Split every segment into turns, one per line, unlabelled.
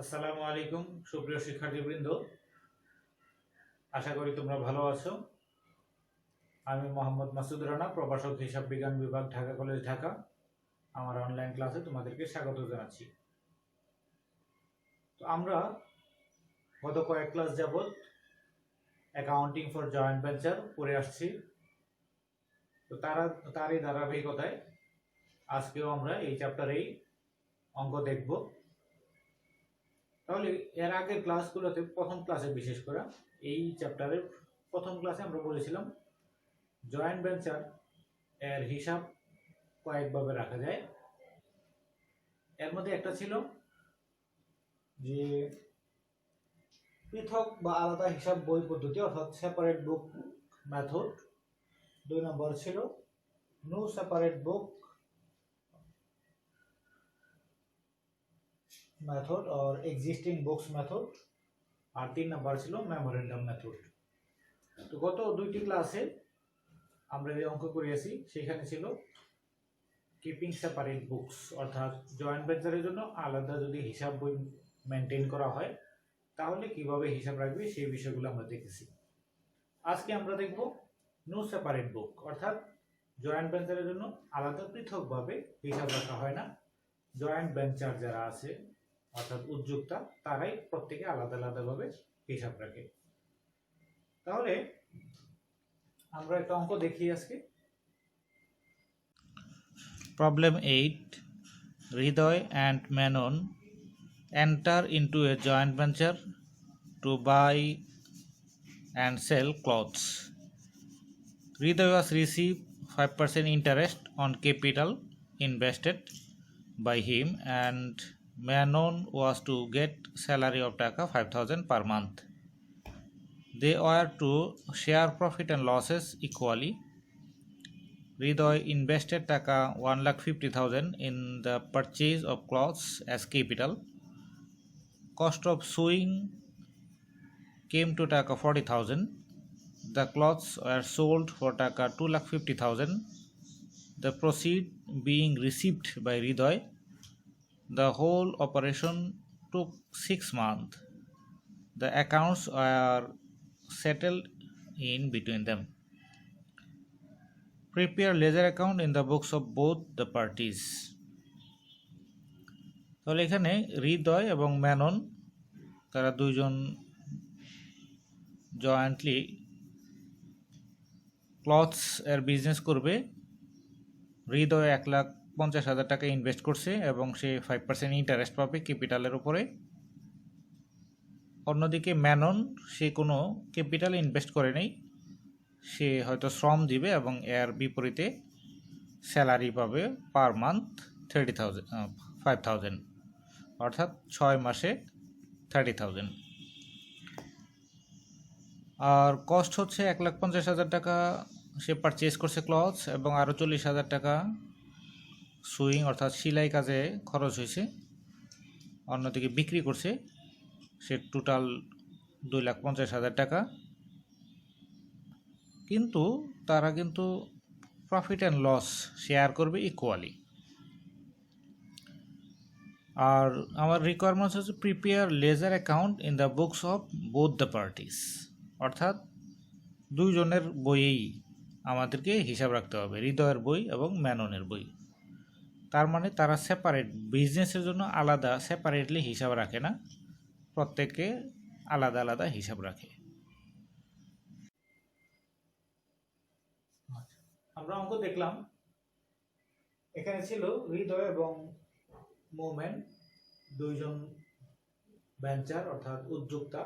আসসালামু আলাইকুম সুপ্রিয় শিক্ষার্থীবৃন্দ, আশা করি তোমরা ভালো আছো। আমি মোহাম্মদ মাসুদ রানা, প্রভাষক হিসাব বিজ্ঞান বিভাগ, ঢাকা কলেজ, ঢাকা। আমার অনলাইন ক্লাসে তোমাদেরকে স্বাগত জানাচ্ছি। তো আমরা গত কয়েক ক্লাস যাবত অ্যাকাউন্টিং ফর জয়েন্ট ভেঞ্চার পড়ে আসছি। তো তারই ধারাবাহিকতায় আজকেও আমরা এই চ্যাপ্টারেই অঙ্ক দেখব। তাহলে এর আগের ক্লাসগুলোতে, প্রথম ক্লাসে বিশেষ করে এই চ্যাপ্টারের প্রথম ক্লাসে আমরা বলেছিলাম জয়েন্ট ভেঞ্চার এর হিসাব কয়েকভাবে রাখা যায়। এর মধ্যে একটা ছিল যে পৃথক বা আলাদা হিসাব বই পদ্ধতি, অর্থাৎ সেপারেট বুক মেথড। 2 নম্বর ছিল no separate book method or existing books method. আর 3 নম্বর ছিল মেমোরেন্ডাম মেথড। তো গত দুইটি ক্লাসে আমরা যে অঙ্ক করিয়েছি সেখানে ছিল কিপিং সেপারেট বুকস, অর্থাৎ জয়েন্ট ভেঞ্চারের জন্য আলাদা যদি হিসাব বই মেনটেন করা হয় তাহলে কিভাবে হিসাব রাখবে সেই বিষয়গুলো আমরা দেখেছি। আজকে আমরা দেখব নো সেপারেট বুক, অর্থাৎ জয়েন্ট ভেঞ্চারের জন্য আলাদা পৃথকভাবে হিসাব রাখা হয় না। জয়েন্ট ভেঞ্চার যারা আছে অর্থাৎ উদ্যোক্তা, তারাই প্রত্যেকে আলাদা আলাদাভাবে হিসাব রাখে। তাহলে আমরা একটা অঙ্ক দেখি আজকে।
Problem 8. Hridoy and Menon enter into a joint venture to buy and sell clothes. Hridoy was receive 5% interest on capital invested by him and Menon was to get salary of taka 5,000 per month. They were to share profit and losses equally. Hridoy invested taka 1,50,000 in the purchase of clothes as capital. Cost of sewing came to taka 40,000. The clothes were sold for taka 2,50,000. The proceed being received by Hridoy. The whole operation took 6 months. The accounts were settled in between them. Prepare ledger account in the books of both the parties. তাহলে এখানে হৃদয় এবং মেনন তারা দুইজন jointly clothes এর business করবে। হৃদয় 1,50,000 টাকা invest করছে এবং সে 5% ইন্টারেস্ট পাবে ক্যাপিটালের উপরে। অন্যদিকে মেনন সে কোনো ক্যাপিটাল ইনভেস্ট করে নেই, সে হয়তো শ্রম দিবে এবং এর বিপরীতে স্যালারি পাবে পার মান্থ 5,000, অর্থাৎ 6 মাসে 30,000। আর কস্ট হচ্ছে 1,50,000 টাকা সে পারচেজ করছে ক্লথস এবং আরও 40,000 টাকা সুইং অর্থাৎ সেলাই কাজে খরচ হয়েছে। অন্যদিকে বিক্রি করছে সে টোটাল 2,50,000 টাকা। কিন্তু তারা কিন্তু প্রফিট অ্যান্ড লস শেয়ার করবে ইকুয়ালি। আর আমার রিকোয়ারমেন্টস হচ্ছে prepare laser account in the books of both the parties, অর্থাৎ দুইজনের বইয়েই আমাদেরকে হিসাব রাখতে হবে, হৃদয়ের বই এবং মেননের বই। তার মানে তারা সেপারেট, বিজনেসের জন্য আলাদা সেপারেটলি হিসাব রাখে না, প্রত্যেকে আলাদা আলাদা হিসাব রাখে।
আমরা অঙ্ক দেখলাম, এখানে ছিল হৃদয় এবং মোমেন, দুইজন ভেঞ্চার অর্থাৎ উদ্যোক্তা।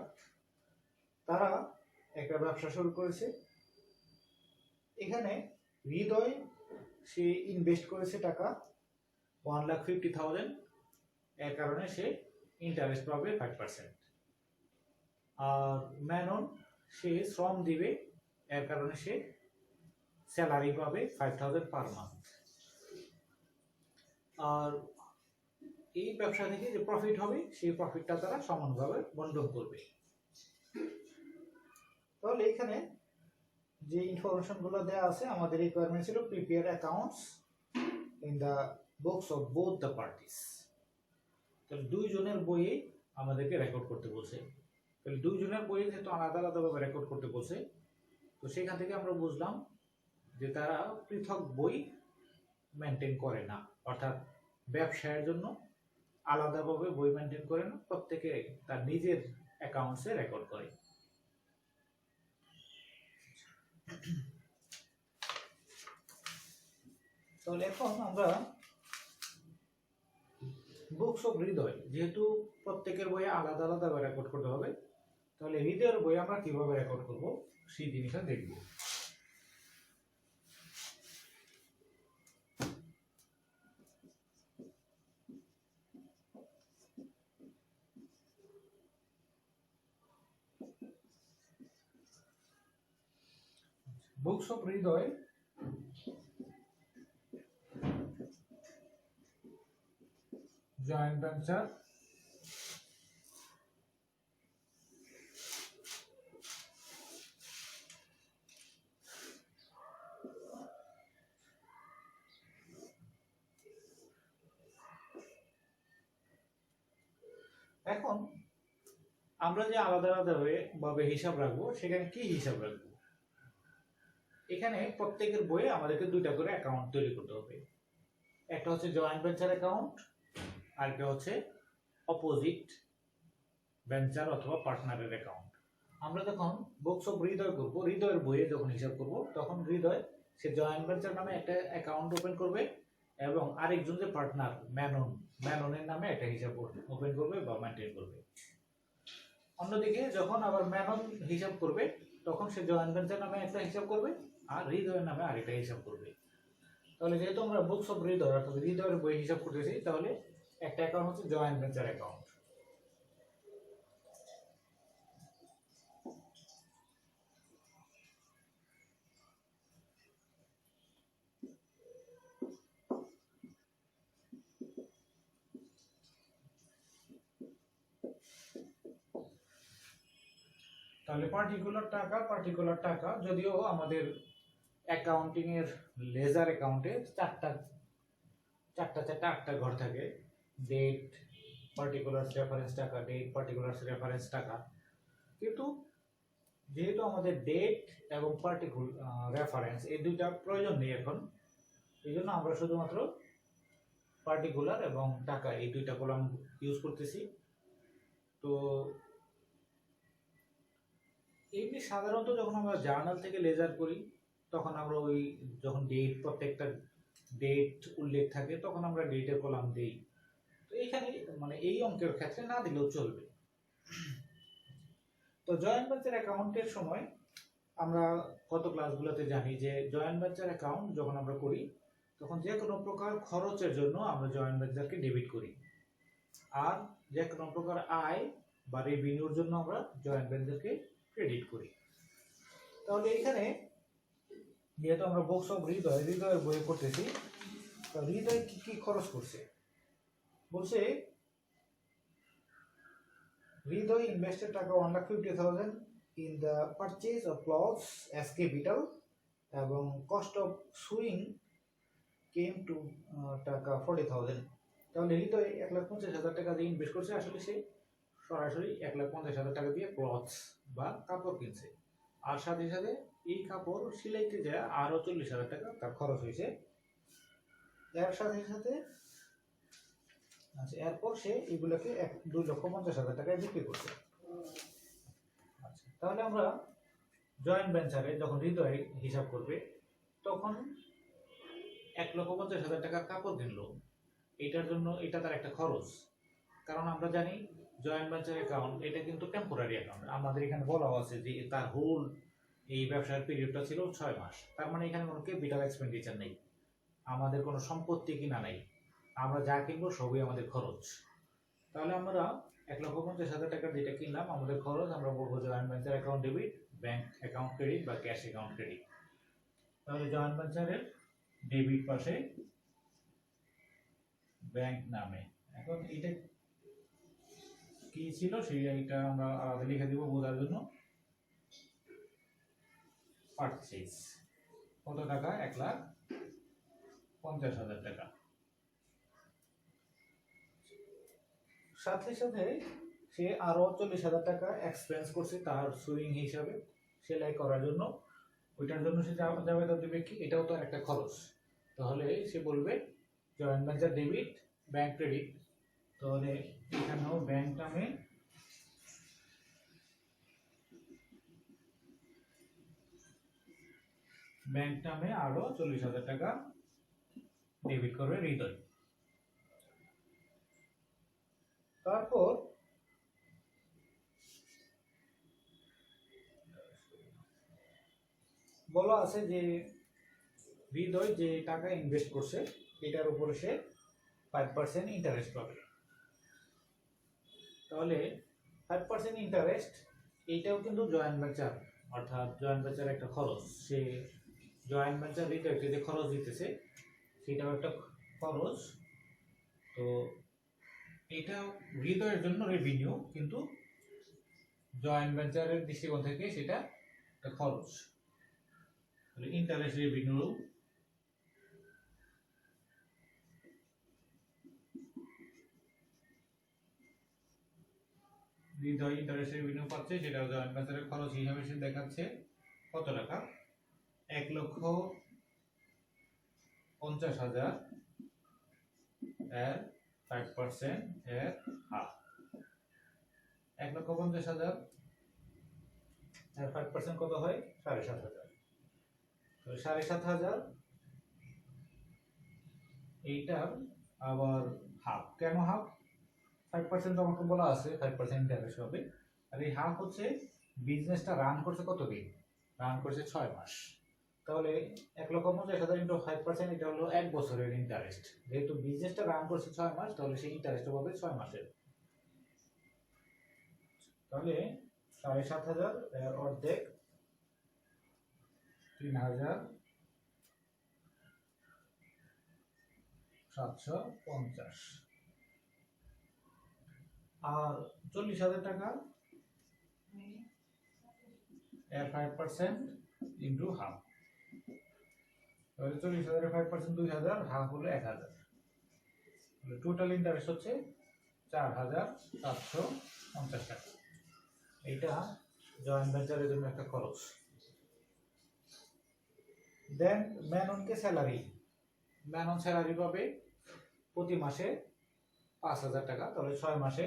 তারা একটা ব্যবসা শুরু করেছে। এখানে হৃদয় সে ইনভেস্ট করেছে টাকা 1,50,000, এর কারণে সে ইন্টারেস্ট পাবে 5%। আর মেনন সে শ্রম দিবে, এর কারণে সে স্যালারি পাবে 5,000 পার মান্থ। আর এই ব্যবসা থেকে যে প্রফিট হবে সেই প্রফিটটা তারা সমানভাবে বন্টন করবে। তাহলে এখানে যে ইনফরমেশনগুলো দেওয়া আছে, আমাদের রিকোয়ারমেন্ট ছিল prepare accounts in the books of both the parties. তাহলে দুইজনের বইয়ে আমাদেরকে রেকর্ড করতে বলছে। তাহলে দুইজনের বই যেহেতু আলাদা আলাদাভাবে রেকর্ড করতে বলছে, তো সেখান থেকে আমরা বুঝলাম যে তারা পৃথক বই মেনটেন করে না, অর্থাৎ ব্যবসায়ের জন্য আলাদাভাবে বই মেনটেন করে না, প্রত্যেকে তার নিজের অ্যাকাউন্টসে রেকর্ড করে। তাহলে এখন আমরা বুকস অফ হৃদয়, যেহেতু প্রত্যেকের বইয়ে আলাদা আলাদা রেকর্ড করতে হবে, তাহলে হৃদয়ের বই আমরা কিভাবে রেকর্ড করব সেই জিনিসটা দেখব। Books of Hriday joint venture এখন আমরা যে আলাদা আলাদা ভাবে হিসাব রাখবো, সেখানে কি হিসাব রাখবো? এখানে প্রত্যেকের বইয়ে আমাদেরকে দুইটা করে অ্যাকাউন্ট তৈরি করতে হবে। একটা হচ্ছে জয়েন্ট ভেঞ্চার অ্যাকাউন্ট, আর একটা হচ্ছে অপোজিট ভেঞ্চার অথবা পার্টনারের অ্যাকাউন্ট। আমরা যখন বুকস অফ হৃদয় করবো, হৃদয়ের বইয়ে যখন হিসাব করব, তখন হৃদয় সে জয়েন্ট ভেঞ্চার নামে একটা অ্যাকাউন্ট ওপেন করবে এবং আরেকজন যে পার্টনার ম্যাননের নামে একটা হিসাব ওপেন করবে বা মেনটেন করবে। অন্যদিকে যখন আবার ম্যানন হিসাব করবে, তখন সে জয়েন্ট ভেঞ্চার নামে একটা হিসাব করবে আর হৃদয়ের নামে আরেকটা হিসাব করবে। তাহলে যেহেতু আমরা বুকস অফ হৃদয় অর্থাৎ হৃদয়ের বই হিসাব করতেছি, তাহলে একটা অ্যাকাউন্ট হচ্ছে জয়েন্ট ভেঞ্চার অ্যাকাউন্ট। তাহলে পার্টিকুলার টাকা যদিও আমাদের অ্যাকাউন্টিং এর লেজার অ্যাকাউন্টে আটটা ঘর থাকে, ডেট, পার্টিকুলার রেফারেন্স টাকা, ডেট, পার্টিকুলার রেফারেন্স টাকা, কিন্তু যেহেতু আমাদের ডেট এবং রেফারেন্স এই দুইটা প্রয়োজন নেই এখন, এই জন্য আমরা শুধুমাত্র পার্টিকুলার এবং টাকা এই দুইটা কলাম ইউজ করতেছি। তো এমনি সাধারণত যখন আমরা জার্নাল থেকে লেজার করি, তখন আমরা ওই যখন প্রত্যেকটা ডেট উল্লেখ থাকে, তখন আমরা ডেটের কলাম দেই। তো এইখানে মানে এই অঙ্কের ক্ষেত্রে না দিলেও চলবে। তো জয়েন্ট ভেঞ্চার অ্যাকাউন্টের সময় আমরা গত ক্লাসগুলোতে জানি যে জয়েন্ট ভেঞ্চার অ্যাকাউন্ট যখন আমরা করি, তখন যে কোনো প্রকার খরচের জন্য আমরা জয়েন্ট ভেঞ্চারকে ডেবিট করি, আর যে কোনো প্রকার আয় বা রেভিনিউর জন্য আমরা জয়েন্ট ভেঞ্চারকে ক্রেডিট করি। তাহলে এখানে যেহেতু আমরা বুকস অফ হৃদয়ের বই করতেছি, তো হৃদয় কি কি খরচ করছে বলছে, হৃদয় ইনভেস্টেড টাকা 1,50,000 in the purchase of plots as capital এবং cost of suing came to টাকা 40,000। তাহলে হৃদয় 1,50,000 টাকা দিয়ে ইনভেস্ট করছে, আসলে সে সরাসরি 1,50,000 টাকা দিয়ে ক্লথস বা কাপড় কিনছে, আর সাথে সাথে এই কাপড় সিলাইতে যায় আরো 40,000 টাকা তার খরচ হয়েছে। এর সাথে সাথে আচ্ছা, এরপর সে এগুলোকে 2,50,000 টাকায় বিক্রি করছে। আচ্ছা, তাহলে আমরা জয়েন্ট ভেঞ্চারে যখন হৃদয় হিসাব করবে, তখন 1,50,000 টাকার কাপড় কিনলো, এটার জন্য এটা তার একটা খরচ। কারণ আমরা জানি জয়েন্ট ভেঞ্চার অ্যাকাউন্ট এটা কিন্তু টেম্পোরারি অ্যাকাউন্ট, আমাদের এখানে বলাও আছে যে তার হোল এই ব্যবসার পিরিয়ডটা ছিল 6 মাস। তার মানে এখানে কোনো ক্যাপিটাল এক্সপেন্ডিচার নেই, আমাদের কোনো সম্পত্তি কিনা নাই, আমরা যা কিনবো সবই আমাদের খরচ। তাহলে আমরা 1,50,000 টাকার যেটা কিনলাম আমাদের খরচ, আমরা বলবো joint venture account debit, bank account credit বা ক্যাশ অ্যাকাউন্ট ক্রেডিট। তাহলে জয়েন্ট ভেঞ্চারের ডেবিট পাশে ব্যাংক নামে, এখন এটা কি ছিল সেইটা আমরা আলাদা লিখে দিব বোঝার জন্য। পারচেজ কত টাকা, 1,50,000 টাকা। সাথে সাথে সে আরো 40,000 টাকা এক্সপেন্স করছে তার সুইং হিসাবে সেলাই করার জন্য। ওইটার জন্য সে জাবেদা দেবে কি, এটাও তো একটা খরচ। তাহলে সে বলবে joint venture debit, bank credit. তাহলে এখানেও ব্যাংক নামে আরো 40,000 টাকা ডেবিট করবে হৃদয়। তারপর বলা আছে যে হৃদয় যে টাকা ইনভেস্ট করছে এটার উপরে সে 5% ইন্টারেস্ট পাবে। তাহলে 5% ইন্টারেস্ট, এইটাও কিন্তু জয়েন্ট ভেঞ্চার, অর্থাৎ জয়েন্ট ভেঞ্চার একটা খরচ। সে জয়েন্ট ভেঞ্চার হৃদয়কে যে খরচ দিতেছে সেটাও একটা খরচ। তো এটা হৃদয়ের জন্য রেভিনিউ, কিন্তু জয়েন্ট ভেঞ্চারের দৃষ্টিকোণ থেকে সেটা একটা খরচ। তাহলে ইন্টারেস্ট রেভিনিউ হৃদয় ইন্টারেস্ট রেভিনিউ পাচ্ছে, সেটা জয়েন্ট ভেঞ্চারের খরচ হিসাবে সে দেখাচ্ছে কত টাকা, 1,50,000 এর 5% এর হাফ। 1,50,000 এর 5% কত হয়? 7,500। তো 7,500 এইটার আবার হাফ। কেন হাফ? 5% আমাকে বলা আছে 5% ইন্টারেস্ট হবে। আর এই হাফ হচ্ছে বিজনেসটা রান করছে কতদিন? রান করছে 6 মাস। তাহলে 1,50,000 ইন্টু 5%, এটা হলো 1 বছরের ইন্টারেস্ট। যেহেতু বিজনেসটা রান করছে 6 মাস, তাহলে সেই ইন্টারেস্ট পাবে 6 মাসের। তাহলে 7,500 এর অর্ধেক 3,750। আর 40,000 টাকা এর 5% ইন্টু হাফ। তাহলে 40,000 এর 5% 2,000, হাফ হলো 1,000। তাহলে টোটাল ইন্টারেস্ট হচ্ছে 4,750 টাকা। এইটা জয়েন্ট ভেঞ্চারের জন্য একটা খরচ। দেন ম্যাননকে স্যালারি, ম্যানন স্যালারি পাবে প্রতি মাসে 5,000 টাকা। তাহলে 6 মাসে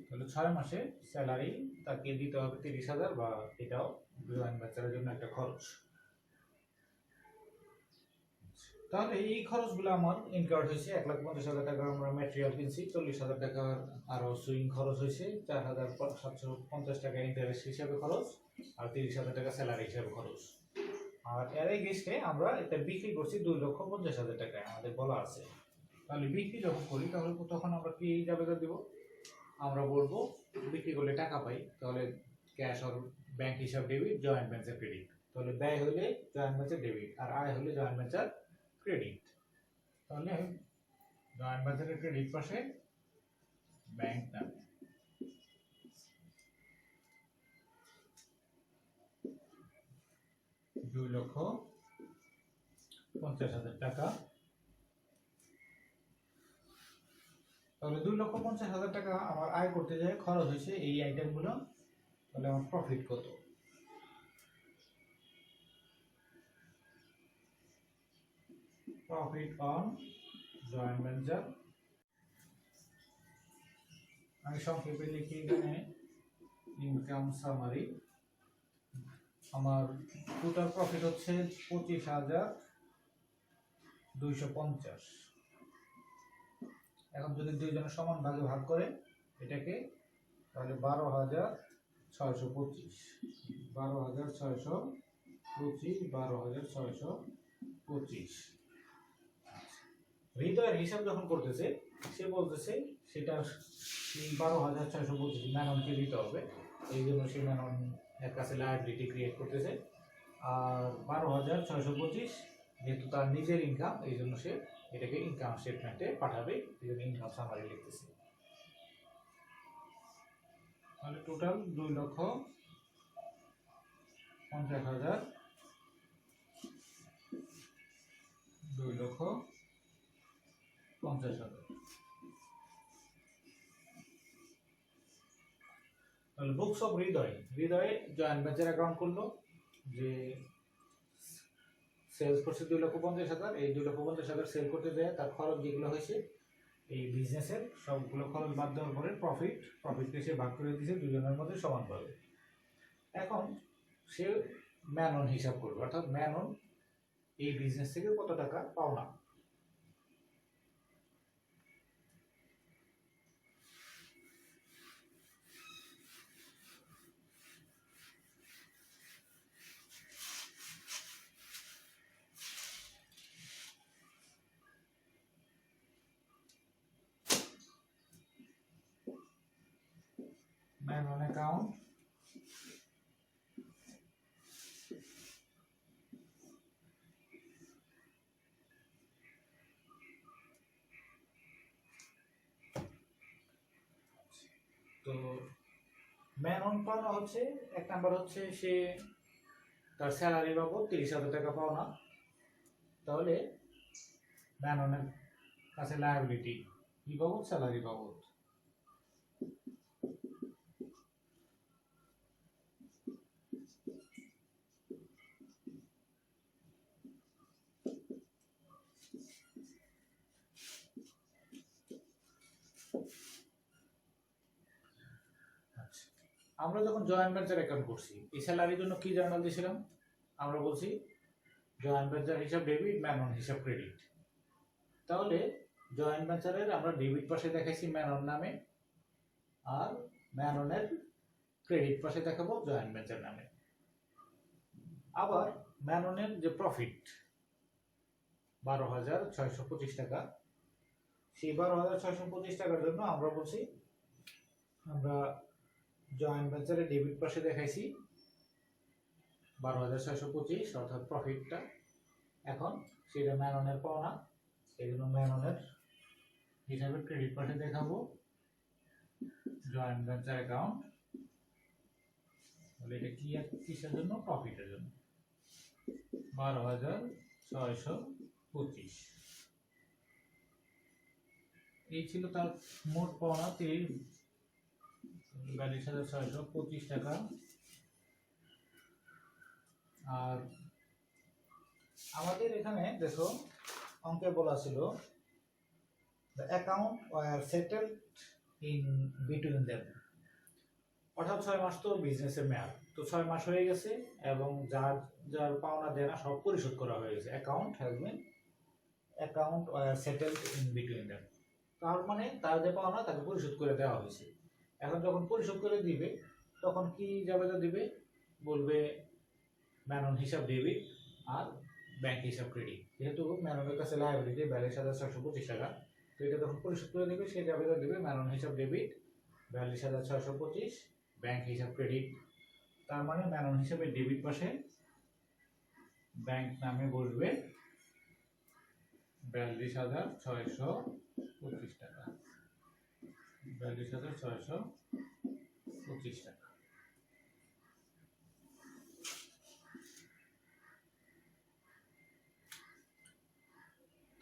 তাহলে 6 মাসে স্যালারি তাকে দিতে হবে 30,000, বা এটাও জয়েন্ট ভেঞ্চারের জন্য একটা খরচ। তাহলে এই খরচগুলো আমার ইনকার্ড হয়েছে। 1,50,000 টাকা আমরা ম্যাটেরিয়াল কিনছি, 40,000 টাকার আরো সুইং খরচ হয়েছে, 4,750 টাকা ইন্টারেস্ট হিসাবে খরচ, আর 30,000 টাকা স্যালারি হিসাবে খরচ। আর এর এগেইনস্টে আমরা এটা বিক্রি করছি 2,50,000 টাকায়, আমাদের বলা আছে। তাহলে বিক্রি যখন করি তাহলে তখন আমরা কি জাবেদা দিব? আমরা বলবো বিক্রি করলে টাকা পাই, তাহলে ক্যাশ আর ব্যাংক হিসাব ডেবিট, জয়েন্ট ভেঞ্চার ক্রেডিট। তাহলে ব্যয় হলে জয়েন্ট ভেঞ্চার ডেবিট, আর আয় হলে জয়েন্ট ভেঞ্চার ক্রেডিট। তাহলে জয়েন্ট ভেঞ্চারের ক্রেডিট পাশে ব্যাংক নামে 2,50,000 টাকা। তাহলে 2,50,000 টাকা আমার আয় করতে যায় খরচ হয়েছে এই আইটেমগুলো। তাহলে আমার প্রফিট কত? প্রফিট অন জয়েন্ট ভেঞ্চার, আমি সংক্ষেপে লিখি এখানে ইনকাম সামারি। আমার টোটাল প্রফিট হচ্ছে 25,250। এখন যদি দুইজনের সমান ভাগে ভাগ করে এটাকে, তাহলে 12,625, 12,625, 12,625। হৃদয়ের হিসাব যখন করতেছে সে বলতেছে সেটা 12,625 ম্যাননকে দিতে হবে, এই জন্য সে ম্যানন এর কাছে লায়াবিলিটি ক্রিয়েট করতেছে। আর 12,625 যেহেতু তার নিজের ইনকাম, এই জন্য সে এটাকে ইনকাম স্টেটমেন্টে পাঠাবে, এই জন্য ইনকাম সামারি লিখতেছি। তাহলে টোটাল 2,50,000, 2,50,000। তাহলে বুকস অফ হৃদয়ে জয়েন্ট ভেঞ্চার অ্যাকাউন্ট করলো, যে সেলস করছে 2,50,000, এই 2,50,000 সেল করতে দেয়, তার খরচ যেগুলো হয়েছে এই বিজনেসের সবগুলো খরচ বাদ দেওয়ার পরে প্রফিটকে সে ভাগ করে দিয়েছে দুজনের মধ্যে সমানভাবে। এখন সে ম্যানন হিসাব করবে, অর্থাৎ ম্যানন এই বিজনেস থেকে কত টাকা পাওনা। ম্যানন অ্যাকাউন্ট তো ম্যানন পাওনা হচ্ছে, এক নাম্বার হচ্ছে সে তার স্যালারি বাবদ 30,000 টাকা পাওনা। তাহলে ম্যাননের কাছে লায়াবিলিটি কি বাবদ? স্যালারি বাবদ। আমরা যখন জয়েন্ট ভেঞ্চার অ্যাকাউন্ট করছি, এই স্যালারির জন্য কি জার্নাল দিয়েছিলাম? আমরা বলছি জয়েন্ট ভেঞ্চার হিসাব ডেবিট, ম্যানন হিসাব ক্রেডিট। তাহলে জয়েন্ট ভেঞ্চারের আমরা ডেবিট পাশে দেখাইছি ম্যানন নামে, আর ম্যাননের ক্রেডিট পাশে দেখাবো জয়েন্ট ভেঞ্চার নামে। আবার ম্যাননের যে প্রফিট 12,625 টাকা, সেই 12,625 টাকার জন্য আমরা বলছি আমরা জয়েন্ট ভেঞ্চারের ডেবিট পাশে দেখাইছি 12,625, অর্থাৎ প্রফিটটা। এখন সেটা ম্যাননের পাওনা, এই জন্য ম্যাননের হিসাবে ক্রেডিট পাশে দেখাবো জয়েন্ট ভেঞ্চার অ্যাকাউন্ট। তাহলে এটা কি কিসের জন্য? প্রফিটের জন্য। 12,625 এই ছিল তার মোট পাওনা, 42,625 টাকা। আর আমাদের এখানে দেখো অঙ্কে বলা ছিল the account were settled in between them, অর্থাৎ 6 মাস তো বিজনেসের মেয়াদ, তো 6 মাস হয়ে গেছে এবং যার যার পাওনা দেনা সব পরিশোধ করা হয়ে গেছে। Account were settled in between them, তার মানে তার যে পাওনা তাকে পরিশোধ করে দেওয়া হয়েছে। এখন যখন পরিশোধ করে দিবে তখন কি জাবেদা দিবে? বলবে ম্যানন হিসাব ডেবিট আর ব্যাংক হিসাব ক্রেডিট। যেহেতু ম্যাননের কাছে লায়াবিলিটি 42,625 টাকা, তো এটা যখন পরিশোধ করে দেবে সেই জাবেদা দিবে ম্যানন হিসাব ডেবিট 42,625, ব্যাংক হিসাব ক্রেডিট। তার মানে ম্যানন হিসাবে ডেবিট পাশে ব্যাংক নামে বসবে 42,625 টাকা, 42,625 টাকা।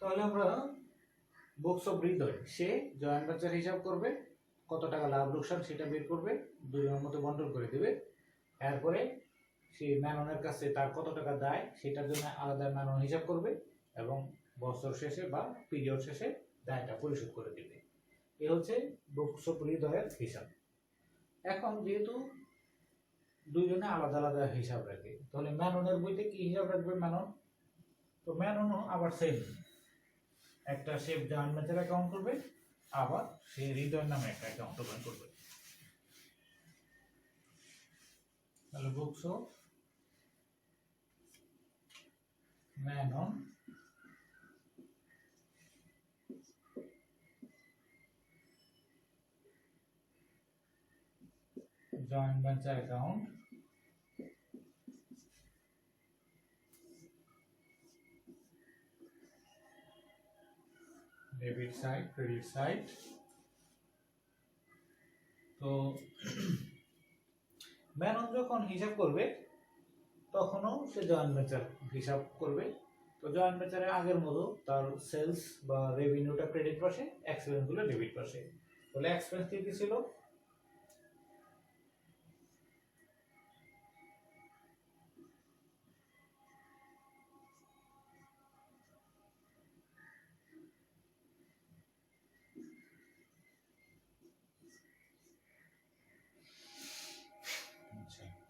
তাহলে আমরা বুকস অফ হৃদয়, সে জয়েন্ট ভেঞ্চার হিসাব করবে, কত টাকা লাভ লোকসান সেটা বের করবে, দুজনের মতো বন্টন করে দেবে। এরপরে সে ম্যাননের কাছে তার কত টাকা দেয় সেটার জন্য আলাদা ম্যানন হিসাব করবে এবং বছর শেষে বা পিরিয়ড শেষে দায়টা পরিশোধ করে দেবে। এ হচ্ছে বুকস অফ হৃদয়ের হিসাব। এখন যেহেতু দুইজনে আলাদা আলাদা হিসাব রাখে, তাহলে ম্যাননের বইতে কি হিসাব রাখবে ম্যানন? তো ম্যাননও আবার সেম একটা সে জয়েন্ট ভেঞ্চার অ্যাকাউন্ট করবে, আবার সে হৃদয় নামে একটা অ্যাকাউন্ট ওপেন করবে। তাহলে books of ম্যানন joint venture account debit side, credit side. তো ম্যানন যখন হিসাব করবে তখনও সে জয়েন্ট ভেঞ্চার হিসাব করবে। তো জয়েন্ট ভেঞ্চারের আগের মতো তার সেলস বা রেভিনিউটা ক্রেডিট পাশে, এক্সপেন্স গুলো ডেবিট পাশে। তাহলে এক্সপেন্স কি ছিল?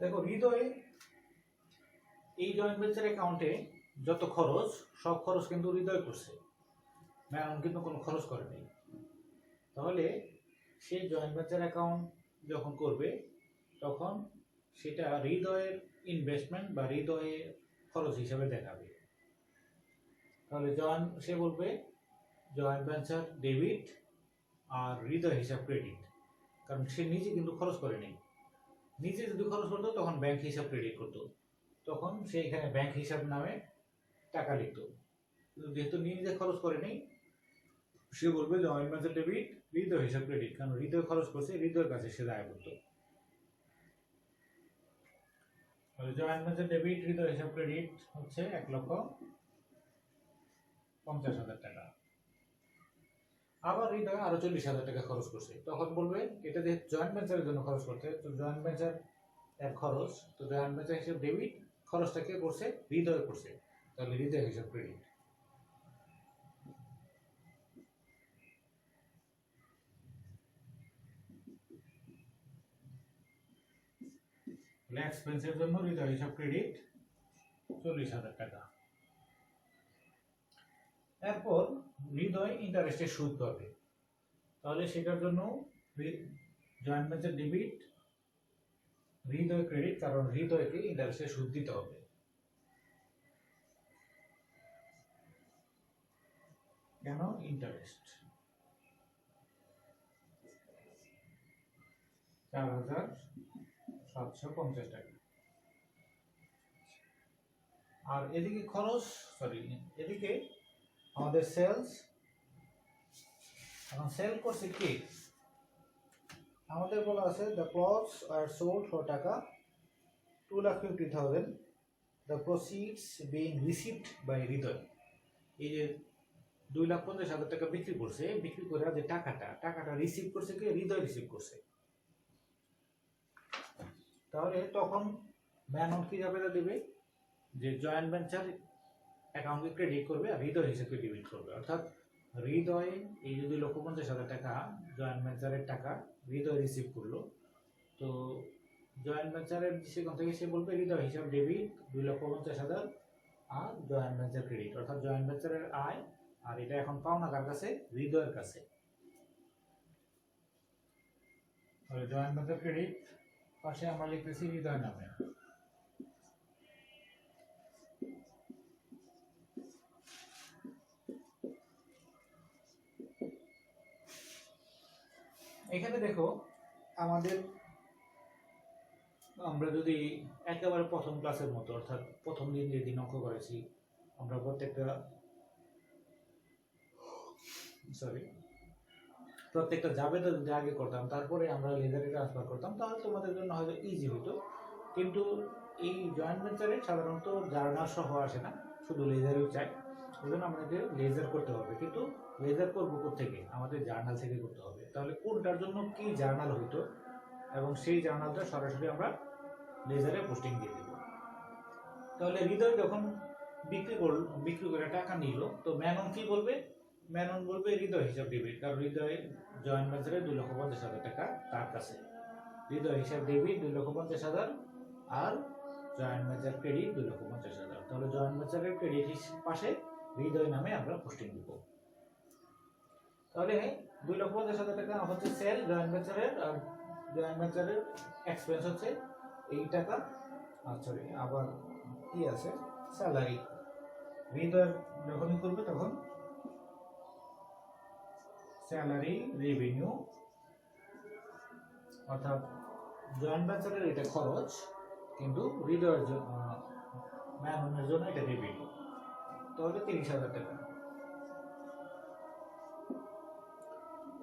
দেখো হৃদয় এই জয়েন্ট ভেঞ্চার অ্যাকাউন্টে যত খরচ, সব খরচ কিন্তু হৃদয় করছে, ম্যানন কিন্তু কোনো খরচ করেনি। তাহলে সেই জয়েন্ট ভেঞ্চার অ্যাকাউন্ট যখন করবে তখন সেটা হৃদয়ের ইনভেস্টমেন্ট বা হৃদয়ের খরচ হিসাবে দেখাবে। তাহলে সে বলবে জয়েন্ট ভেঞ্চার ডেবিট আর হৃদয় হিসাব ক্রেডিট, কারণ সে নিজে কিন্তু খরচ করেনি। নিজে যদি খরচ করতো তখন ব্যাংক হিসাব ক্রেডিট করতো, তখন সে এখানে ব্যাংক হিসাব নামে টাকা লিখতো। যেহেতু নিজে খরচ করেনি, সে বলবে জয়েন্ট ভেঞ্চার ডেবিট, হৃদয় হিসাব ক্রেডিট, কারণ হৃদয় খরচ করছে, হৃদয়ের কাছে সে দায় করতো। জয়েন্ট ভেঞ্চার ডেবিট, হৃদয় হিসাব ক্রেডিট হচ্ছে 1,50,000 টাকা। আবার হৃদয় আরো 40,000 টাকা খরচ করছে, তখন বলবে এটা যে জয়েন্ট ভেঞ্চারের জন্য খরচ করতে, তো জয়েন্ট ভেঞ্চার এর খরচ, তো জয়েন্ট ভেঞ্চার হিসাব ডেবিট, খরচটা কে করছে? হৃদয় করছে, তাহলে হৃদয় হিসাব ক্রেডিট। এক্সপেন্সের জন্য হৃদয় হিসাব ক্রেডিট 40,000 টাকা। এরপর হৃদয় ইন্টারেস্টের সুদ পাবে, তাহলে সেটার জন্য জয়েন্ট ভেঞ্চার ডেবিট, হৃদয় ক্রেডিট, কারণ হৃদয়কে ইন্টারেস্টের সুদ দিতে হবে। কেন? ইন্টারেস্ট 4,750 টাকা। আর এদিকে খরচ, এদিকে আমাদের সেলস, এখন সেল করছে কি? আমাদের বলা আছে the clothes are sold for টাকা 2,50,000, the proceeds being received by হৃদয়। এই যে 2,50,000 টাকা বিক্রি করছে, বিক্রি করে যে টাকাটা রিসিভ করছে কি? হৃদয় রিসিভ করছে। তাহলে তখন ম্যানন কিভাবে দেবে? যে জয়েন্ট ভেঞ্চার অ্যাকাউন্টকে ক্রেডিট করবে আর হৃদয় হিসেবে ডেবিট করবে। অর্থাৎ হৃদয় এই যে 2,50,000 টাকা জয়েন্ট ভেঞ্চারের টাকা হৃদয় রিসিভ করলো, তো জয়েন্ট ভেঞ্চারের সেখান থেকে সে বলবে হৃদয় হিসাব ডেবিট 2,50,000 আর জয়েন্ট ভেঞ্চার ক্রেডিট, অর্থাৎ জয়েন্ট ভেঞ্চারের আয়, আর এটা এখন পাওনা কার কাছে? হৃদয়ের কাছে। তাহলে জয়েন্ট ভেঞ্চার ক্রেডিট পাশে আমরা লিখতেছি হৃদয় নামে। এখানে দেখো আমরা যদি একেবারে প্রথম ক্লাসের মতো, অর্থাৎ প্রথম দিন যেদিন অঙ্ক করেছি, আমরা প্রত্যেকটা জাবেদা যদি আগে করতাম, তারপরে আমরা লেজারে ট্রান্সফার করতাম, তাহলে তোমাদের জন্য হয়তো ইজি হতো। কিন্তু এই জয়েন্ট ভেঞ্চারে সাধারণত জার্নাল সহ আসে না, শুধু লেজারই চাই, এই জন্য আমাদের লেজার করতে হবে। কিন্তু লেজার করবো থেকে আমাদের জার্নাল থেকে করতে হবে। তাহলে কোনটার জন্য কি জার্নাল হইতো, এবং সেই জার্নালটা সরাসরি আমরা লেজারে পোস্টিং দিয়ে দেব। তাহলে হৃদয় যখন বিক্রি করে টাকা নিল, তো ম্যানন কি বলবে? ম্যানন বলবে হৃদয় হিসাব ডেবিট, কারণ হৃদয় জয়েন্ট ভেঞ্চারে 2,50,000 টাকা তার কাছে, হৃদয় হিসাব ডেবিট 2,50,000 আর জয়েন্ট ভেঞ্চার ক্রেডিট 2,50,000। তাহলে জয়েন্ট ভেঞ্চারের ক্রেডিট পাশে হৃদয় নামে আমরা পোস্টিং দিব। তাহলে 2,50,000 টাকা হচ্ছে সেল জয়েন্ট ভেঞ্চারের, আর জয়েন্ট ভেঞ্চারের এক্সপেন্স হচ্ছে এই টাকা। সরি, আবার কি আছে? স্যালারি। হৃদয় যখনই করবে তখন স্যালারি রেভিনিউ, অর্থাৎ জয়েন্ট ভেঞ্চারের এটা খরচ, কিন্তু হৃদয়ের জন্য, ম্যাননের জন্য এটা রেভিনিউ। তাহলে 30,000 টাকা।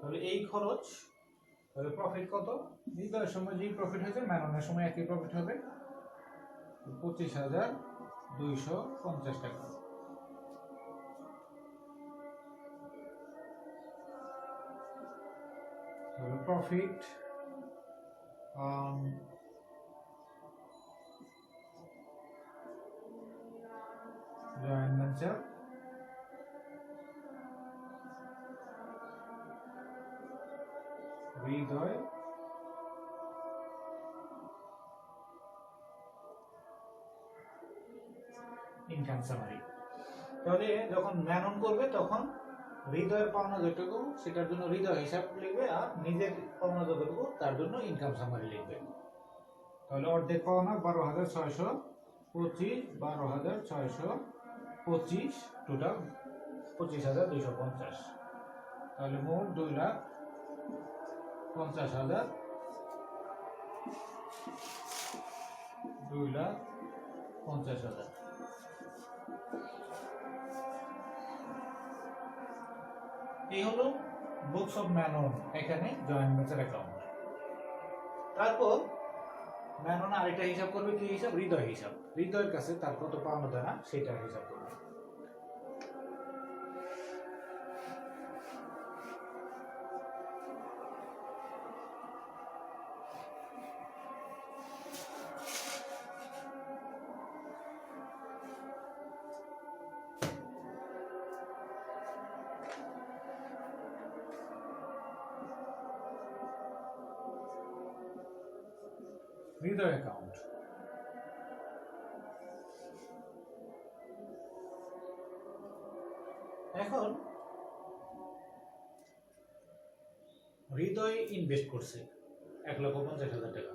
তাহলে এই খরচ, তাহলে প্রফিট কত? হৃদয়ের সময় যেই প্রফিট হয়েছে ম্যাননের সময় একই প্রফিট হবে, 25,250 টাকা। তাহলে প্রফিট জয়েন্ট ভেঞ্চার হৃদয় ইনকাম সামারি। তাহলে যখন ম্যানন করবে তখন হৃদয়ের পাওনা যতটুকু সেটার জন্য হৃদয় হিসাব লিখবে, আর নিজের পাওনা যতটুকু তার জন্য ইনকাম সামারি লিখবে। তাহলে অর্ধেক পাওনা 12,625, 12,625, টোটাল 25,250। তাহলে মোট 2,50,000, 2,50,000। এই হলো বুকস অফ ম্যানন, এখানে জয়েন্ট ভেঞ্চার অ্যাকাউন্ট। তারপর ম্যানন আরেকটা হিসাব করবে, কি হিসাব? হৃদয় হিসাব। হৃদয়ের কাছে তার কত পাওনা দেনা সেটার হিসাব করবে। হৃদয় অ্যাকাউন্ট। এখন হৃদয় ইনভেস্ট করছে 1,50,000 টাকা,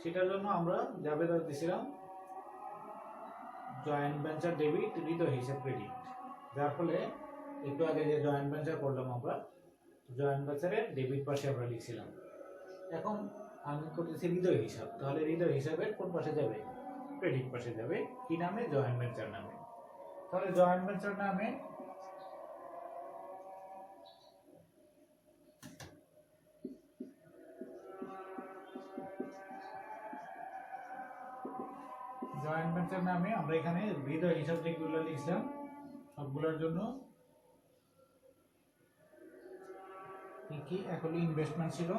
সেটার জন্য আমরা জাবেদা দিয়েছিলাম জয়েন্ট ভেঞ্চার ডেবিট, হৃদয় হিসাব ক্রেডিট। যার ফলে একটু আগে যে জয়েন্ট ভেঞ্চার করলাম আমরা, জয়েন্ট ভেঞ্চারের ডেবিট পাশে আমরা লিখছিলাম। এখন আমি করতেছি হৃদয় হিসাব, তাহলে হৃদয় হিসাবের কোন পাশে যাবে? ক্রেডিট পাশে যাবে। কি নামে? জয়েন্ট ভেঞ্চার নামে। তাহলে জয়েন্ট ভেঞ্চার নামে আমরা এখানে হৃদয় হিসাব যেগুলো লিখলাম সবগুলোর জন্য কি এখন ইনভেস্টমেন্ট ছিল,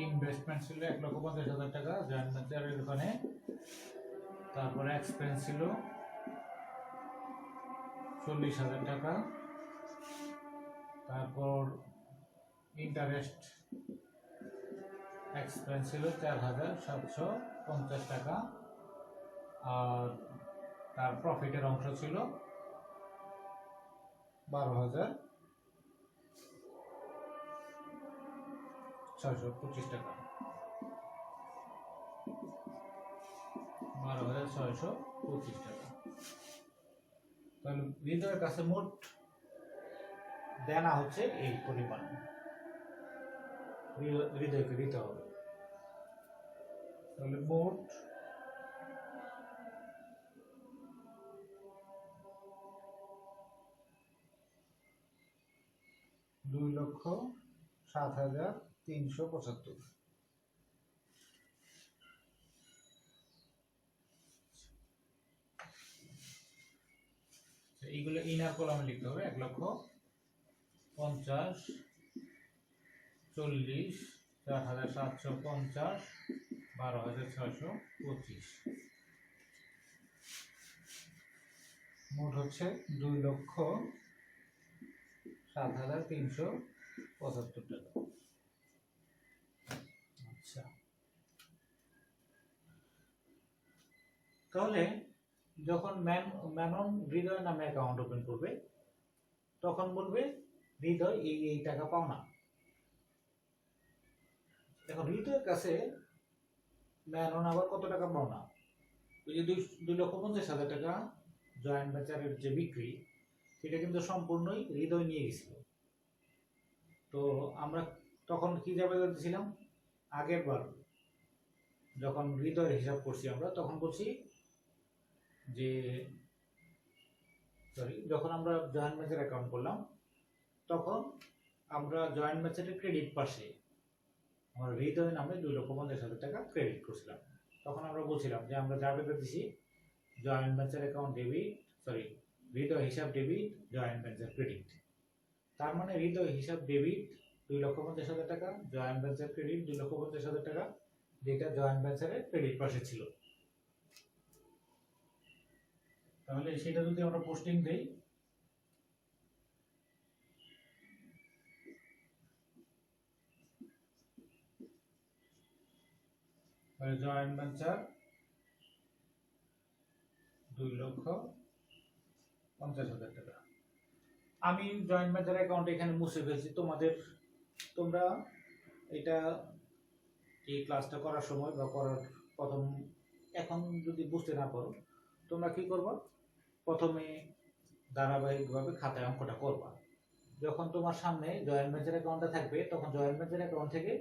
ইনভেস্টমেন্ট ছিল 1,50,000 টাকা জয়েন্ট ভেঞ্চারের ওখানে। তারপরে এক্সপেন্স ছিল 40,000 টাকা। তারপর ইন্টারেস্ট এক্সপেন্স ছিল 4,750 টাকা। আর তার প্রফিটের অংশ ছিল 12,625 টাকা। 12,625 টাকা। তাহলে হৃদয়ের কাছে মোট দেনা হচ্ছে এই পরিমাণ, হৃদয়কে দিতে হবে। তাহলে মোট $2,07,375। এইগুলো ইনার কলামে লিখতে হবে। 1,50,000, 40, 4,750, 12,625। মোট হচ্ছে 2,07,375 টাকা। আচ্ছা, তাহলে যখন ম্যানন হৃদয় নামে অ্যাকাউন্ট ওপেন করবে তখন বলবে হৃদয় এই টাকা পাও না। এখন হৃদয়ের কাছে ম্যানন আবার কত টাকা পাও না? ওই যে 2,50,000 টাকা জয়েন্ট ভেঞ্চারের যে বিক্রি, সেটা কিন্তু সম্পূর্ণই হৃদয় নিয়ে গেছিল। তো আমরা তখন কি যাবে দিয়েছিলাম? আগের বার যখন হৃদয়ের হিসাব করছি আমরা তখন বলছি যে যখন আমরা জয়েন্ট ভেঞ্চার অ্যাকাউন্ট করলাম তখন আমরা জয়েন্ট ভেঞ্চারের ক্রেডিট পাশে আমরা হৃদয় নামে 2,50,000 টাকা ক্রেডিট করছিলাম। তখন আমরা বলছিলাম যে আমরা যা পেতে দিছি জয়েন্ট ভেঞ্চার অ্যাকাউন্ট ডেবিট, হৃদয় হিসাব ডেবিট, জয়েন্ট ভেঞ্চার ক্রেডিট। তার মানে হৃদয় হিসাব ডেবিট 2,50,000 টাকা, জয়েন্ট ভেঞ্চার ক্রেডিট 2,50,000 টাকা, যেটা জয়েন্ট ভেঞ্চারের ক্রেডিট পাশে ছিল। তাহলে সেটা যদি আমরা পোস্টিং দেই, তাহলে জয়েন্ট ভেঞ্চার 2,50,000 টাকা। আমি জয়েন্ট ভেঞ্চার অ্যাকাউন্ট এখানে মুছে ফেলছি। তোমরা এটা এই ক্লাসটা করার সময় বা করার এখন যদি বুঝতে না পারো, তোমরা কি করবা, প্রথমে ধারাবাহিকভাবে খাতায় অঙ্কটা করবা। যখন তোমার সামনে জয়েন্ট ভেঞ্চার অ্যাকাউন্টটা থাকবে তখন জয়েন্ট ভেঞ্চার অ্যাকাউন্ট থেকে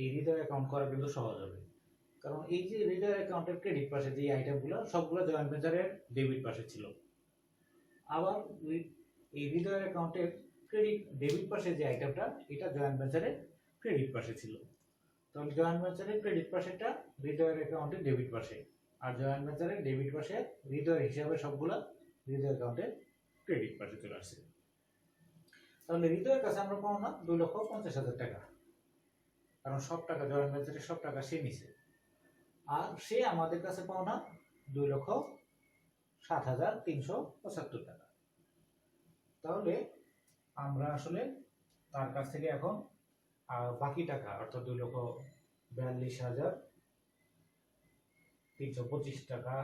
এই হৃদয় অ্যাকাউন্ট করা কিন্তু সহজ হবে। কারণ এই যে হৃদয় অ্যাকাউন্টের ক্রেডিট পাশে যে আইটেমগুলো সবগুলো জয়েন্ট ভেঞ্চারের ডেবিট পাশে ছিল। আবার এই হৃদয় অ্যাকাউন্টের ক্রেডিট ডেবিট পাশে যে আইটেমটা এটা জয়েন্ট ভেঞ্চারের ক্রেডিট পাশে ছিল। তাহলে জয়েন্ট ভেঞ্চারের ক্রেডিট পাশেটা হৃদয়ের অ্যাকাউন্টের ডেবিট পাশে, আর জয়েন্ট ভেঞ্চারের ডেবিট পাশে হৃদয়ের হিসাবে সবগুলা হৃদয় অ্যাকাউন্টের ক্রেডিট পাশে চলে আসছে। তাহলে হৃদয়ের কাছে আমরা পাবো না 2,50,000 টাকা, কারণ সব টাকা জয়েন্ট ভেঞ্চারের সব টাকা সে নিছে। আর সে আমাদের কাছে পাও না 2,07,375 টাকা। তাহলে আমরা আসলে তার কাছ থেকে এখন বাকি টাকা অর্থাৎ 2,42,325 টাকা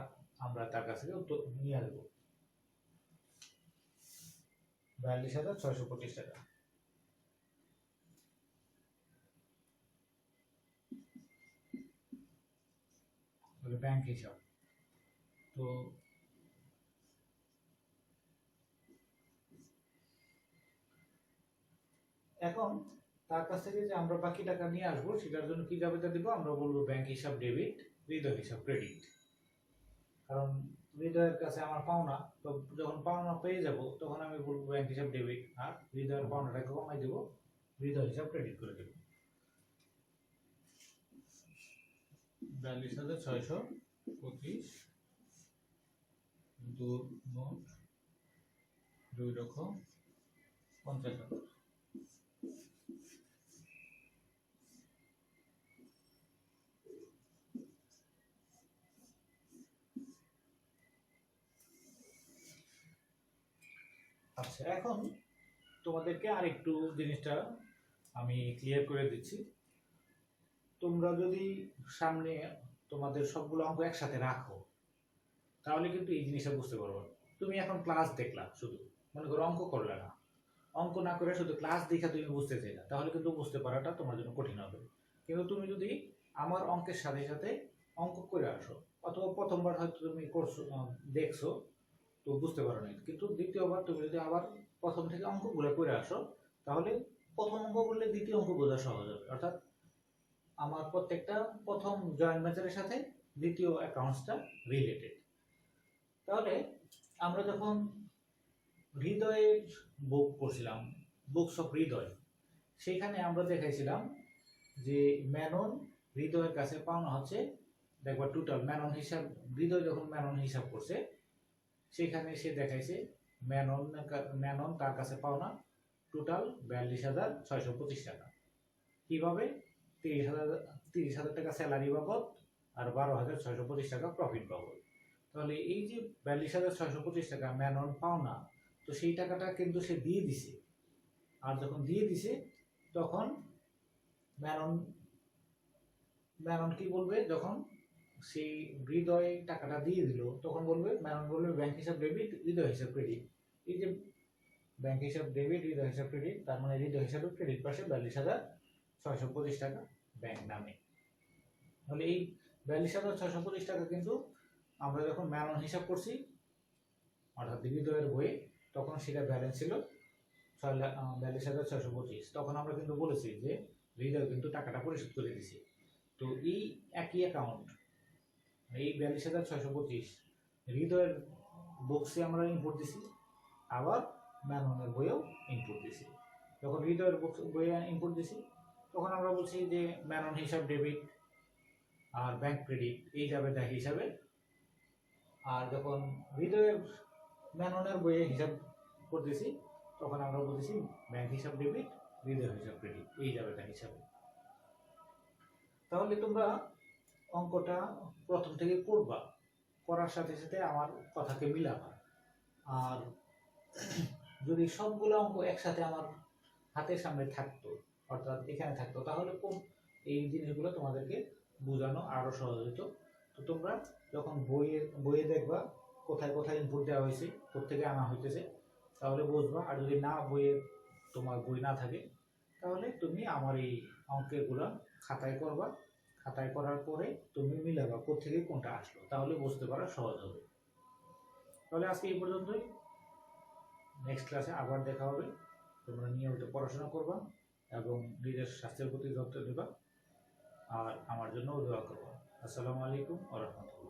আমরা তার কাছ থেকে নিয়ে আসবো। 42,625 টাকা। ব্যাংক হিসাব। তো এখন তার কাছ থেকে যে আমরা বাকি টাকা নিয়ে আসবো সেটার জন্য কি জাবেদা দিব, আমরা বলবো ব্যাংক হিসাব ডেবিট, হৃদয় হিসাব ক্রেডিট। কারণ হৃদয়ের কাছে আমার পাওনা, তো যখন পাওনা পেয়ে যাব তখন আমি বলবো ব্যাংক হিসাব ডেবিট, আর হৃদয়ের পাওনাটাকে কমাই দেবো, হৃদয় হিসাব ক্রেডিট করে দেবো। 42,625 মোট 2,50,000। আচ্ছা, এখন তোমাদেরকে আরেকটু জিনিসটা আমি ক্লিয়ার করে দিচ্ছি। তোমরা যদি সামনে তোমাদের সবগুলো অঙ্ক একসাথে রাখো তাহলে কিন্তু এই জিনিসটা বুঝতে পারবো। তুমি এখন ক্লাস দেখলা, শুধু মনে করো অঙ্ক করলে না, অঙ্ক না করে শুধু ক্লাস দেখে তুমি বুঝতে চাইলা, তাহলে কিন্তু বুঝতে পারাটা তোমার জন্য কঠিন হবে। কিন্তু তুমি যদি আমার অঙ্কের সাথে সাথে অঙ্ক করে আসো, অথবা প্রথমবার হয়তো তুমি দেখছো তো বুঝতে পারো না, কিন্তু দ্বিতীয়বার তুমি যদি আবার প্রথম থেকে অঙ্কগুলো করে আসো তাহলে প্রথম অঙ্ক করলে দ্বিতীয় অঙ্ক বোঝা সহজ হবে। অর্থাৎ আমার প্রত্যেকটা প্রথম জয়েন্ট ভেঞ্চারের সাথে দ্বিতীয় অ্যাকাউন্টসটা রিলেটেড। তাহলে আমরা যখন হৃদয়ের বুক পড়ছিলাম, বুকস অফ হৃদয়, সেইখানে আমরা দেখাইছিলাম যে ম্যানন হৃদয়ের কাছে পাওনা হচ্ছে, দেখবা টোটাল ম্যানন হিসাব, হৃদয় যখন ম্যানন হিসাব করছে সেখানে সে দেখাইছে ম্যানন তার কাছে পাওনা টোটাল 42,625 টাকা। কিভাবে? 30,000 টাকা স্যালারি বাবদ আর 12,625 টাকা প্রফিট বাবদ। তাহলে এই যে 42,625 টাকা ম্যানন পাওনা, তো সেই টাকাটা কিন্তু সে দিয়ে দিছে। আর যখন দিয়ে দিছে তখন ম্যানন কি বলবে, যখন সেই হৃদয় টাকাটা দিয়ে দিল তখন ম্যানন বলবে ব্যাংক হিসাব ডেবিট, হৃদয় হিসাব ক্রেডিট। এই যে ব্যাংক হিসাব ডেবিট, হৃদয় হিসাব ক্রেডিট, তার মানে হৃদয় হিসাবে ক্রেডিট পাশে 42,625 টাকা ব্যাংক নামে। তাহলে এই 42,625 টাকা কিন্তু আমরা যখন ম্যানন হিসাব করছি অর্থাৎ হৃদয়ের বইয়ে, তখন সেটা ব্যালেন্স ছিল 42,625। তখন আমরা কিন্তু বলেছি যে হৃদয় কিন্তু টাকাটা পরিশোধ করে দিছি। তো এই একই অ্যাকাউন্ট, এই 42,625 হৃদয়ের বক্সে আমরা ইনপুট দিছি, আবার ম্যাননের বইয়েও ইনপুট দিছি। যখন হৃদয়ের বইয়ে ইনপুট দিছি তখন আমরা বলছি যে ম্যানন হিসাব ডেবিট আর ব্যাংক ক্রেডিট এই যাবে দেখ হিসাবে। আর যখন হৃদয়ের ম্যাননের বইয়ে হিসাব করতেছি তখন আমরা বলতেছি ব্যাংক হিসাব ডেবিট, হৃদয় হিসাব ক্রেডিট এই যাবে দেখ হিসাবে। তাহলে তোমরা অঙ্কটা প্রথম থেকে পড়বা, পড়ার সাথে সাথে আমার কথাকে মিলাবা। আর যদি সবগুলো অঙ্ক একসাথে আমার হাতের সামনে থাকতো, অর্থাৎ এখানে থাকতো, তাহলে কোন এই জিনিসগুলো তোমাদেরকে বোঝানো আরো সহজ হতো। তো তোমরা যখন বইয়ে দেখবা কোথায় কোথায় ইনপুট দেওয়া হয়েছে, কোথেকে আনা হইতেছে, তাহলে বুঝবা। আর যদি না তোমার বই না থাকে তাহলে তুমি আমার এই অঙ্কেরগুলো খাতায় করবা, খাতায় করার পরে তুমি মিলাবা কোথেকে কোনটা আসলো, তাহলে বুঝতে পারা সহজ হবে। তাহলে আজকে এই পর্যন্তই, নেক্সট ক্লাসে আবার দেখা হবে। তোমরা নিয়মিত পড়াশোনা করবা এবং নিজের স্বাস্থ্যের প্রতি যত্ন নেবা, আর আমার জন্য দোয়া করবা। আসসালামু আলাইকুম ওয়া রাহমাতুল্লাহ।